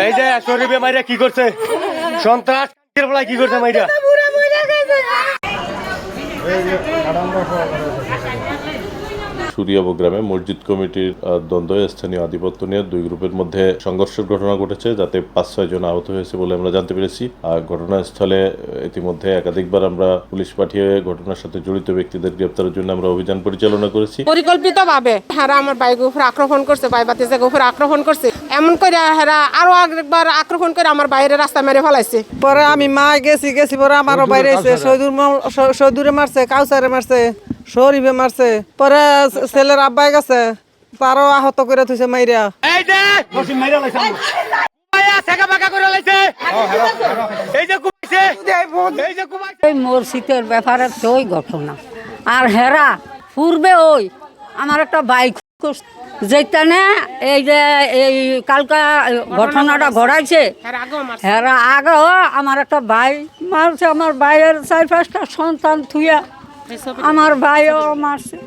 এই যে শরীফে মাইরা কি করছে সন্ত্রাস কি করছে মাইরা সুরিয়াবো গ্রামে মসজিদ কমিটির দ্বন্দ্বে স্থানীয় আধিপত্য নিয়ে দুই গ্রুপের মধ্যে সংঘর্ষের ঘটনা ঘটেছে, যাতে 5-6 জন আহত হয়েছে বলে আমরা জানতে পেরেছি। আর ঘটনাস্থলে ইতিমধ্যে একাধিকবার আমরা পুলিশ পাঠিয়ে ঘটনার সাথে জড়িত ব্যক্তিদের গ্রেপ্তারের জন্য আমরা অভিযান পরিচালনা করেছি। পরিকল্পিতভাবে হেরা আমার বাইকের উপর আক্রমণ করছে, বাইবাতিজের উপর আক্রমণ করছে, এমন করে হেরা আরো একবার আক্রমণ করে আমার বাইরে রাস্তা মেরে ফেলাইছে। পরে আমি মা গেছি পরে আমারও বাইরে এসে সৈদুরে মারছে, কাউসারে মারছে, শরীফে মারছে, পরে ছেলের আব্বাই গেছে, তারও আহত করে থুইছে মাইরা। মসজিদের ব্যাপারে ওই ঘটনা আর হেরা পূর্বে ওই আমার একটা বাইক যেখানে এই যে এই কালকা ঘটনাটা ঘটাইছে হেরা আগেও আমার একটা ভাই মারছে, আমার ভাইয়ের 4-5টা সন্তান থুইয়া আমার ভাইও মারছে।